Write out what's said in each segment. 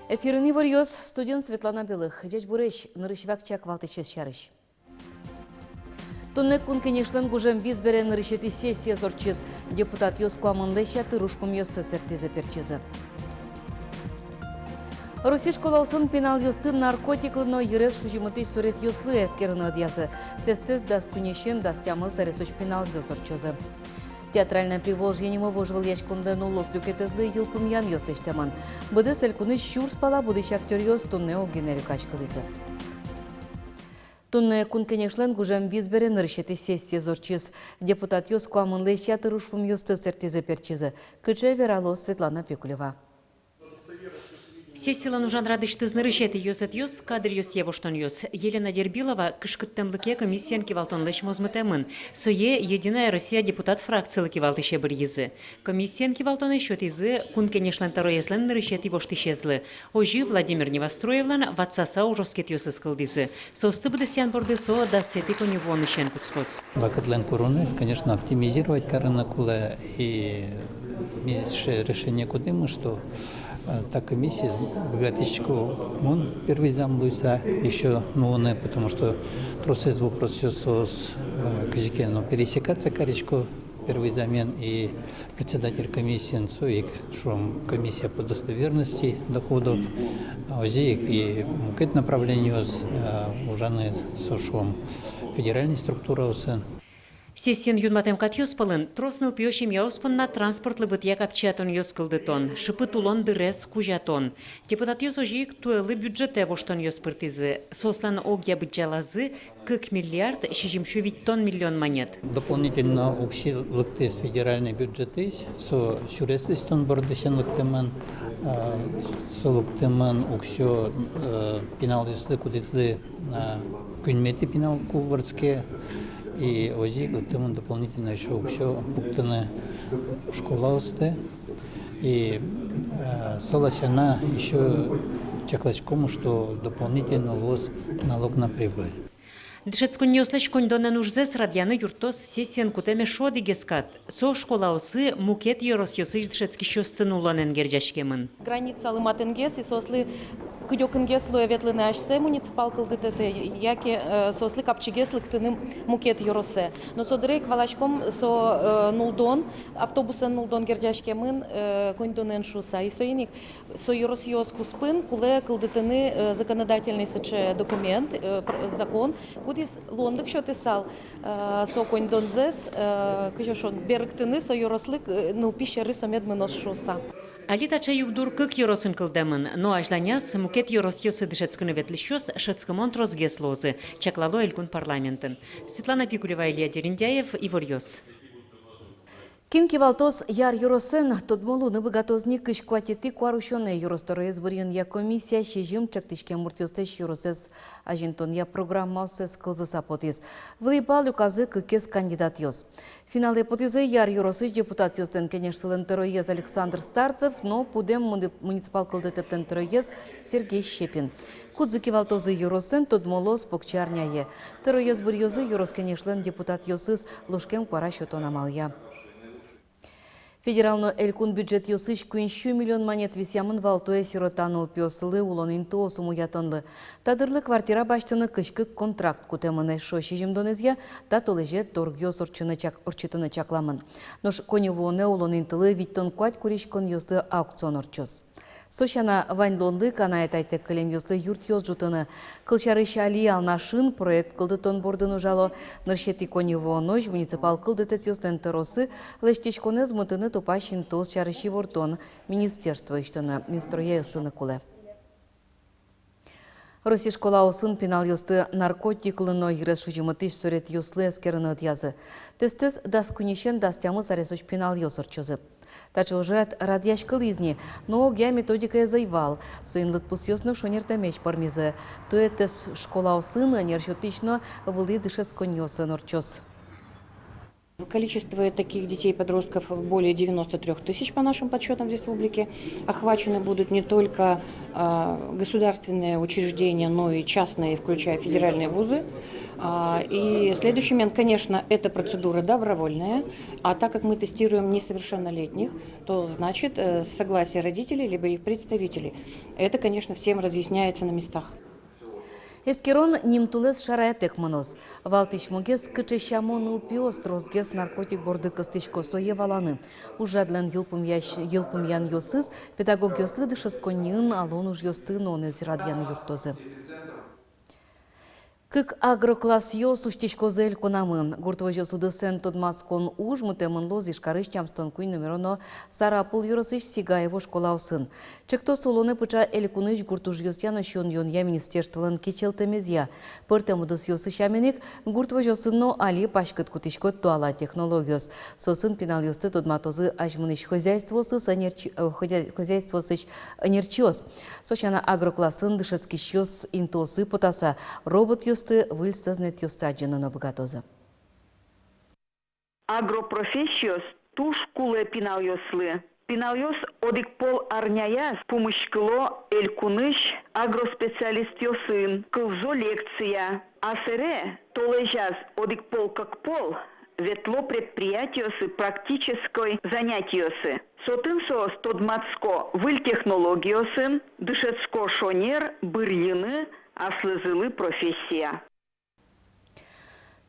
Эфирный варьёз студент Светлана Белых. Дядь Бурыч, нырышвак чак валтычес шарыш. Тунне кун кенешлен гужем визбере нырышети сессия зорчыз. Депутат ёс куамын лещаты рушпум ёсты сертезе перчезы. Руси школаусын пенал ёсты наркотиклыно ерес шужимыты сурет ёслы эскерыны диясы. Тестес дас кунешен дас тямыл саресуч пенал ёсорчозы. Театральное приволжение выжил яшкундену лос люкетезлы йылпым ян ёстештеман. Быды селькуны щур спала будущий актер ёс тунне огенерю качкалысы. Тунне кун кенешлен гужем визбере нырщети сессия зорчиз. Депутат ёс куамын лещаты рушпым ёсты сертезе перчизы. Кыче верало Светлана Пикулева. Сессила нужан радышты знырышети ёсет ёс, кадр ёс евоштон ёс. Елена Дербилова кышкыттемлыке комиссиян кивалтонлыш мозмытемын. Сое Единая Россия депутат фракциялы кивалтыше бір езі. Комиссиян кивалтоны счет изы кун кенешлен тароеслен нырышети воштышезлы. Ожи Владимир Невостроевлан ватсаса ужоскет ёсы скылдизы. Состы бдысян борды со да сети коневонышен куцкос. Вакытлен коронес, конечно, оптимизировать коронакула и решение кудымы, что та комиссия богатичку, он первый зам Луиса еще новый, потому что процесс вопрос с казикеном пересекаться коричку первый замен и председатель комиссии Цуик, что комиссия по достоверности доходов, ОЗИК и мукет направлению уже со шум федеральной структуры. Сессиен юнматем кат ёспалын, тросныл пьёшим яоспынна транспортлы бытия капчатон ёскылдытон, шыпы тулон дырес кужатон. Депутат ёсожик туэлы бюджете воштон ёспыртизы. Сослан огья бытчалазы 40 миллиард 600 миллион монет. Дополнительно общий лыктыз федеральный бюджет есть, со сюрестыстон бордысен лыктыман, со лыктыман уксё пеналдыслы кудыслы күнмети пенал кувырцке. И ОЗИ там дополнительно еще все пуктаны школа усты. И солосяна еще чаклачкому, что дополнительно лос налог на прибыль. Дышецкун неослеш кондонен ужзес радьяны юртос сессиен кутеме шоди гескат. Со школаусы мукет йорос йосыш дышецки шостын уланен герджашкемын. Граница лыматенгес и сосли кудёкенгес луеветлыны ашсе муниципал кылдытete, яки сосли капчигес лыктыным мукет йоросе. Но со дырек валачком со нулдон, автобусен нулдон герджашкемын кондонен шуса. И соиник со йорос йос куспын, куле кылдытыны законодательный сыче документ, закон, кудис лонлык що тисал со кондонзес, кыжошон берктыны со йорослык нылпище рысомед мынос шуса. Алита чаюбдур кык йоросын кылдемын, но ажланяс мукет йорос йосы дышецкуны ветлищос шецкомон трозгес лозы, чаклало элькун парламентын. Светлана Пикулева, Илья Дерендяев, Ивор Йос. Кинки валтос яр юросен тодмолу ныбыгатозни кыш куатети куарушоне юростороез бурьын я комиссия шежим чактышке муртёстеш юросез ажинтон я программаусез кылзы сапотез. Влипал указы кыкес кандидат ёс. Финал ипотезы яр юросыз депутат ёстен кенешсылен тероез Александр Старцев, но пудем муниципал кылдытептен тероез Сергей Щепин. Кудзыки валтозы юросен тодмолос покчарняе. Тероез бурьёзы юрос кенешлен депутат ёсыз лушкем куара шотона малия. Федерално элькун бюджет ёсыш күншү миллион монет висямын валтуэ сиротаныл пёсылы улонын тоосуму ятонлы. Тадырлы квартира баштыны кышкы контракт кутемыны шоши жимдонезге да толеже торг ёс орчытыны чакламын. Нош коневоне улонын тылы виттон куать куришкон ёсты аукцион орчос. Сошана ваньлонлы канает айтек кылем ёслы юрт ёс жутыны. Кылчары шали алнашын проект кылдытон бордыну жало. Ныршети конево нож муниципал кылдытет ёстен теросы лештечконез мытыны топащин тос чарыши вортон министерство иштыны минстроя ыстыны куле. Россия школа осын пенал ёсты наркотиклыно йрес шужимытыш сурет ёслы эскерыны язы. Тестес дас күнешен дас тямы саресоч пенал ёсыр чозы. Тачы ужат радьяшкыл изни, но я методика заивал. Суин лытпус ёсны шонертамеч пармизы. Туэтес школа осын нершотично вылы дышес конёсы норчос. Количество таких детей и подростков более 93 тысяч по нашим подсчетам в республике. Охвачены будут не только государственные учреждения, но и частные, включая федеральные вузы. И следующий момент, конечно, эта процедура добровольная, а так как мы тестируем несовершеннолетних, то значит согласие родителей либо их представителей. Это, конечно, всем разъясняется на местах. Ескерон нимтулес шараятек моноз. Валтиш могес кычещамон упиос трозгес наркотик борды костычко сое валаны. Ужадлен йылпым ян йосыз, педагог йосты дышыз коньын алон уж йосты нонез радьяны юртозы. Кык агрокласс йос уштичко зель конамын. Гуртвожо судысен тодмаскон уж мутемын лоз ишкарыш чамстон куй номероно Сарапул юросыш Сигаево школаусын. Чекто солоны пыча элькуныш гуртуж йосяно шон йонья министерстволын кечелтемезя. Пыртемудыс йосыш аменик гуртвожо сынно али пашкыт кутишко туала технологиос. Сосын пинал йосты тодматозы ажмыныш хозяйствосыз энерчиос. Сочана агроклассын дышецкиш йос интосы потаса. Робот выльсазнет юстаджина на богатоза. Агропрофессиос туш куле пинал йослы. Пинал йос одик пол арняя помощь кыло элькуныш агроспециалист йосын. Кылзо лекция. Асере толежаз одик пол как пол. Ветло предприятиосы практической занятиосы. Сотынсо стодмацко выль технологиосын, дышецко шонер, бырьины, аслызылы профессия.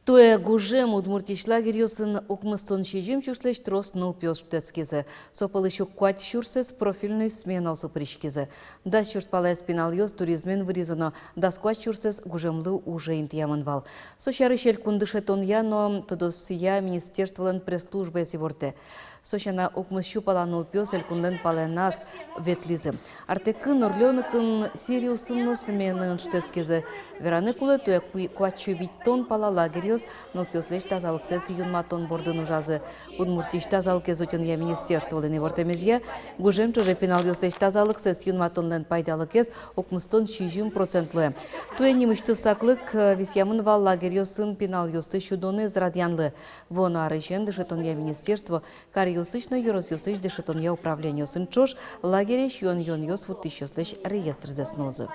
Туе гужем удмуртиш лагерь йосын укмыстон шижим чушлеш трос нылпёс штецкезе. Сопалышу куать шурсес профильный смена супришкезе. Да чурспалая спинал йос туризмен вырезано, да скуать шурсес гужемлы уже интьяманвал. Сощары шелькун дышетон яно, тодосия министерстволен пресс-службы сиворте. Сощана укмыщу пала нылпёс элькунден паленас ветлизе. Артекын орлёныкын сириусын сменын штецкезе. Вераны кулы туе куачу виттон пала лагерь нылпёслеш тазалыксес юнматон бордын ужазы. Удмуртиш тазалыке зотен я министерство лене вортемезья, гужем чуже пинал йостеш тазалыксес юнматон лен пайдалыкес окмыстон 60%. Туе немышты саклык висямын вал лагерь йосын пинал йосты шудоны зрадянлы. Воно арыжен дышетон я министерство, кар йосычно юрос йосыч дышетон я управление йосын чош, лагереш йон йос вот тысячослеш реестр зеснозы.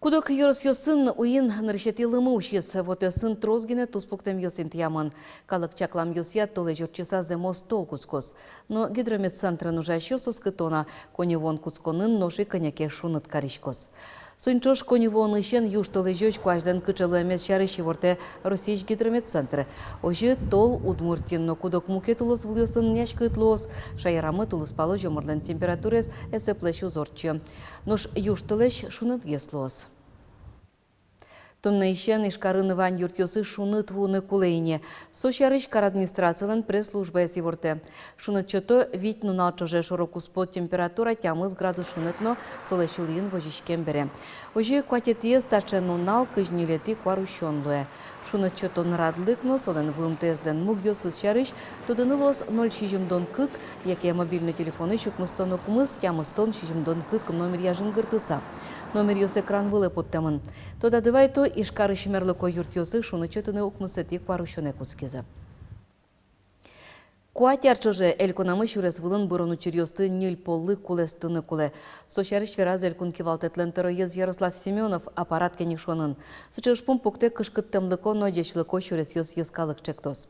Кудок йорос йосын уин нарышетилымы ушес, вот сын трозгине туспуктем йосин тьяман. Калык чаклам йосия толе жорчеса земос тол куцкос. Но гидрометцентрын уже щосос кытона, коневон куцконын ноши коняке шунат каришкос. Сунчош коневон ищен юж толе жёч куажден кычылы эмес шарыщи ворте Российш гидрометцентр. Ожи тол удмуртин, но кудок муке тулыс влысын няшкытлос, шайрамы тулыс пало жомырлен температурес эсеплешу зорчы. Нош юж толеш шунат еслос. Тонна ищен ишкарын ван юртьосы шунат вуны кулейне. Сощарыш кар администрациялен пресс-служба сиворте. Шунат чото вить нунал чоже широку спот температура тямыз градус шунатно солешулин вожишкен бере. Ожи кватетиез таче нунал кыжнилети кварущонлуе. Шунат чото нарадлыкно солен вымтезден мугьосы чарыш тодынылос 0 шижимдон кык, яке мобильный телефоны шукмыстон окумыз тямыстон шижимдон кык номер яжын гыртыса. Номер йос экран вылы подтамын. Тода дывайто ишкары шимерлыко юрт йосы шуны чотыны окмысетик парущоне куцкезе. Куатярчоже эльконамы шурес вылын бурону чирьосты нил поллы кулестыны куле. Сощарыш вераз элькун кивалтетлен тороез Ярослав Семенов аппарат кенишонын. Сычыш пумпукте кышкыттымлыко нодешлыко шурес йос ескалык чектос.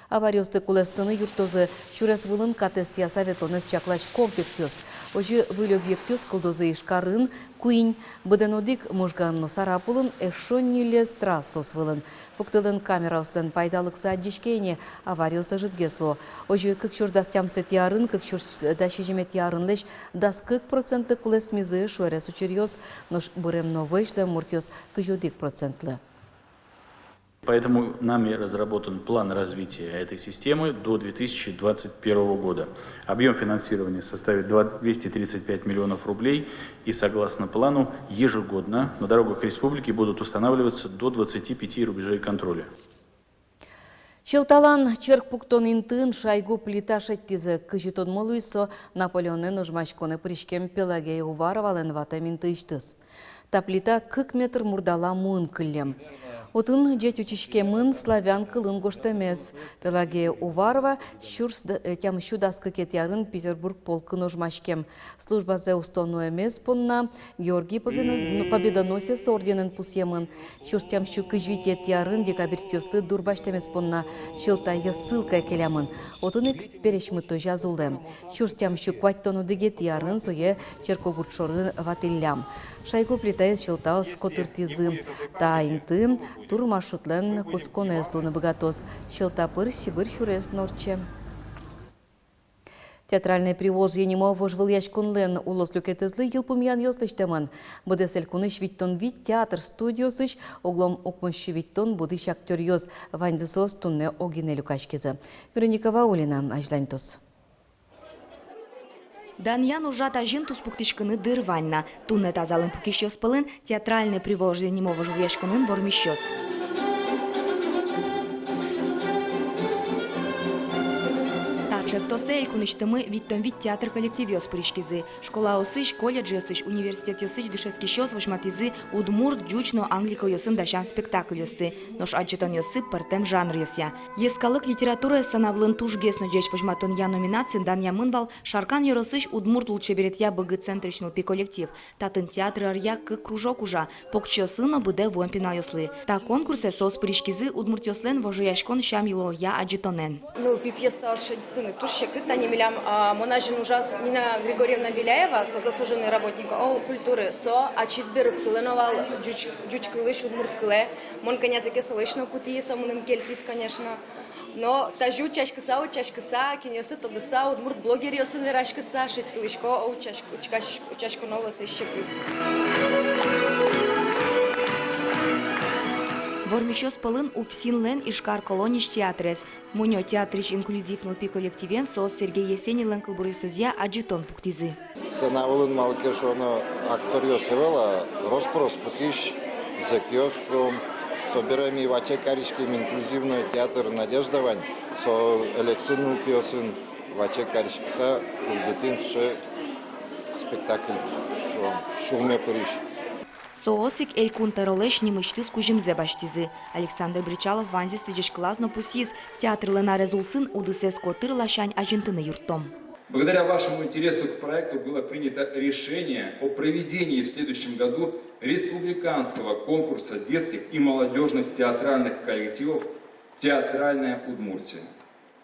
Авариосты кулестыны юртозы шурес вылын катест ясаветонес чаклач комплексиос. Ожи вылёбъектёс кылдозы ишкарын, куинь, быденодик мужганно Сарапулын эшоннилес трассос вылын. Пуктылын камера устен пайдалыкса аддишкейне авариосы жытгесло. Ожи кыкчурдастям сет ярын, кыкчурдащижемет ярын леш, дас 40% кулес мизы шуэрес учерьёс, нош бырем вышле муртьёс кыжодик процентлы. Поэтому нами разработан план развития этой системы до 2021 года. Объем финансирования составит 235 миллионов рублей, и согласно плану ежегодно на дорогах республики будут устанавливаться до 25 рубежей контроля. Шилталан черк пуктон интын шайгу плита шеттизе кыжитон молуисо Наполеонен ужмашконы пришкем Пелагея Уваровален ватам инты иштыз. Та плита 40 метр мурдала мын кыллем. Отын жет учишке мын славян кылын гоштемез. Пелагея Уварова тям щудаскы кетярын Петербург полкын ожмашкем. Служба за устону эмез понна Георгий Победоносец орденын пусемын. Щурс тям щу кыжвитет ярын декабристёсты дурбаштемез понна шылтайы ссылка келямын. Отынык перешмыто жазулды. Щурс тям щу кваттону дегет ярын сое черкогуртшорын ватиллям. Шайгу плитает шылтаус котыртизы. Та инты тур маршрутлен куцконес луны богатос. Шылтапыр сибыр шурес норче. Театральный привоз енимо вожвыл яшкунлен улос люкетезлы елпумян йослыштеман. Быдесель куныш виттон вит театр студиосыш, оглом окмыщу виттон будыш актер йоз ваньзысос тунне огине люкашкизы. Вероника Ваулина, Ажлантос. Даньян ужата жин туспуктишкыны дырванна. Тунне тазалын пукищёс пылын театральный привоз енимо вожвыл яшкунын вормищёс. Чектосе куныштымы виттон вит театр коллектив ёс пуришкизы. Школа осыш, колледж ёсыш, университет ёсыш дышески щёс вошматизы удмурт джучно англикал ёсын дашан спектакль ёсты. Нош аджетон ёсы партем жанр ёся. Ескалык литература санавлын туш гесно джеч вошматон я номинацин дан я мынвал шаркан ёросыш удмурт лучше берет я бг-центричный пи коллектив. Татын театр арья к кружок ужа. Покчё сыно быде вон пинал ёслы. Та конкурсе сос пуришкизы удмурт ёслен вожияшкон щам ёлол я аджетонен. Ну, пипьеса Тушек, Таня Милям, Монажин ужас Нина Григорьевна Беляева, заслуженный работник культуры, Ачизбер Кленовал, Джучкылыш, Удмурткыле, Мон коня закесолышно кути, самуным кельтис, конечно. Но тажу чашкаса, кинесы тодыса, Удмурт блогер ёсын верашкаса, шеткылышко, чашку нового сыщепы. Вормищёс пылын уфсинлен ишкар колониш театрес. Муньо театрич инклюзивный пи коллективен сос Сергей Есенин кылбурысызя аджитон пуктизы. Санавылын малкеш оны актор ёсевела, роспрос пукиш, зекёс, что собираем и ваче каришким инклюзивный театр Надежда Вань, со Алексею Пиосын ваче каришкса, кулдетин ше спектакль, что шуме пуриш. Соосик элькун таролеш немышты скужимзе баштизы. Александр Бричалов ванзис тыжеш классно пусиз. Театр Лена Резулсын удысес котыр лашань ажентыны юртом. Благодаря вашему интересу к проекту было принято решение о проведении в следующем году республиканского конкурса детских и молодежных театральных коллективов «Театральная Удмуртия».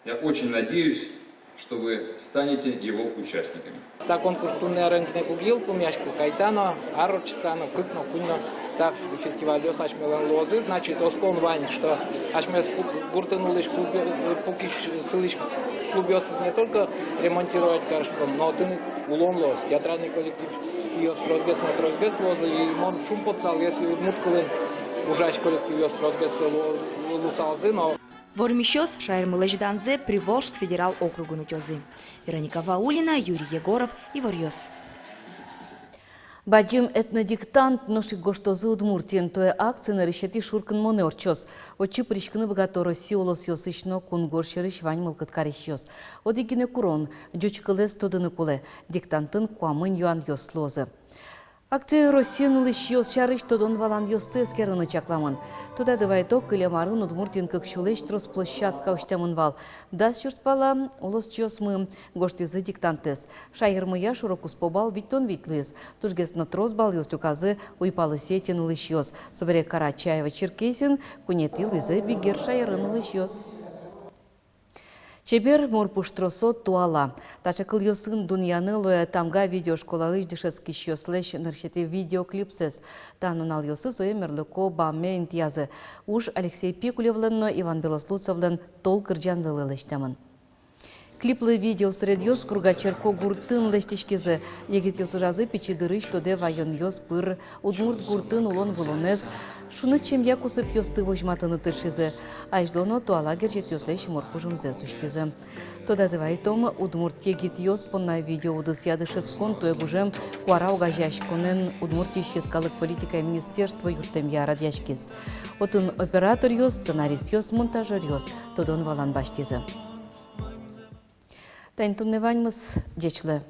Я очень надеюсь, что вы станете его участниками. Та конкурс тунне рынкне кубил, помяшку кайтано, арочсано, купно, кунно, та фестиваль ашмелан лозы, значит, оскон вань, что ашмес гуртанулиш пукиш сылиш клубёс не только ремонтировать каршком, но ты улон лоз, театральный коллектив, и острозгес на трозгес лозы, и мон шум подсал, если удмурткалын ужач коллектив и острозгес лусалзы, но Вормищёс шайрмылэжданзе привоз федерал округу нутёзы. Вероника Ваулина, Юрий Егоров и Варьёс. Баджим этнодиктант ношик гоштозы Удмуртиен тое акция на решети шуркан моне орчос. Очи пришканы богато Россия олос ёсычно кунгор шерыш вань мылкат карищёс. Одигине курон, джучкылес тодыны куле, диктантын куамын юан ёслозы. Акция Россиян улыш ёс чарыш тодон валан ёсты эскерыны чакламын. Туда дывайток кылемарын Удмуртин кыкшулеш трос площадка уштемын вал. Дас чурспала улос чёсмы гоштизы диктантес. Шайырмыя шурокус побал виттон витлуез. Тужгесно трос бал ёс люказы уйпалы сетен улыш ёс. Собере Карачаева Черкесин кунетил изы бигер шайырын улыш ёс. Чебер морпуштросо туала. Тача кыл ёсын дуньяны лоя тамга видеошкола иждышес кишёслеш наршете видеоклипсес. Танунал ёсы зоя мерлыко баме интиязы. Уж Алексей Пикулевлен, Иван Белослуцевлен тол кырджанзылы лештамын. Клиплы видео сред ёс кругачерко гуртын лештишкизы. Егет ёсу жазы печидырыш тоде вайон ёс пыр. Удмурт гуртын улон вылонез. Шуны чем якусып ёсты вожматыны тыршизы. Айждоно туала гержет ёслеш морпужымзе суштизы. Тода дывайтом Удмурт егет ёс понна видео удыс ядышецкон туегужем куара угажашконен Удмурт ищескалык политика министерства юртем ярад яшкиз. Отын оператор ёс, сценарист ёс, монтажер ёс. Тодон валан баштизы. Тайнтунне ваньмыз дечле.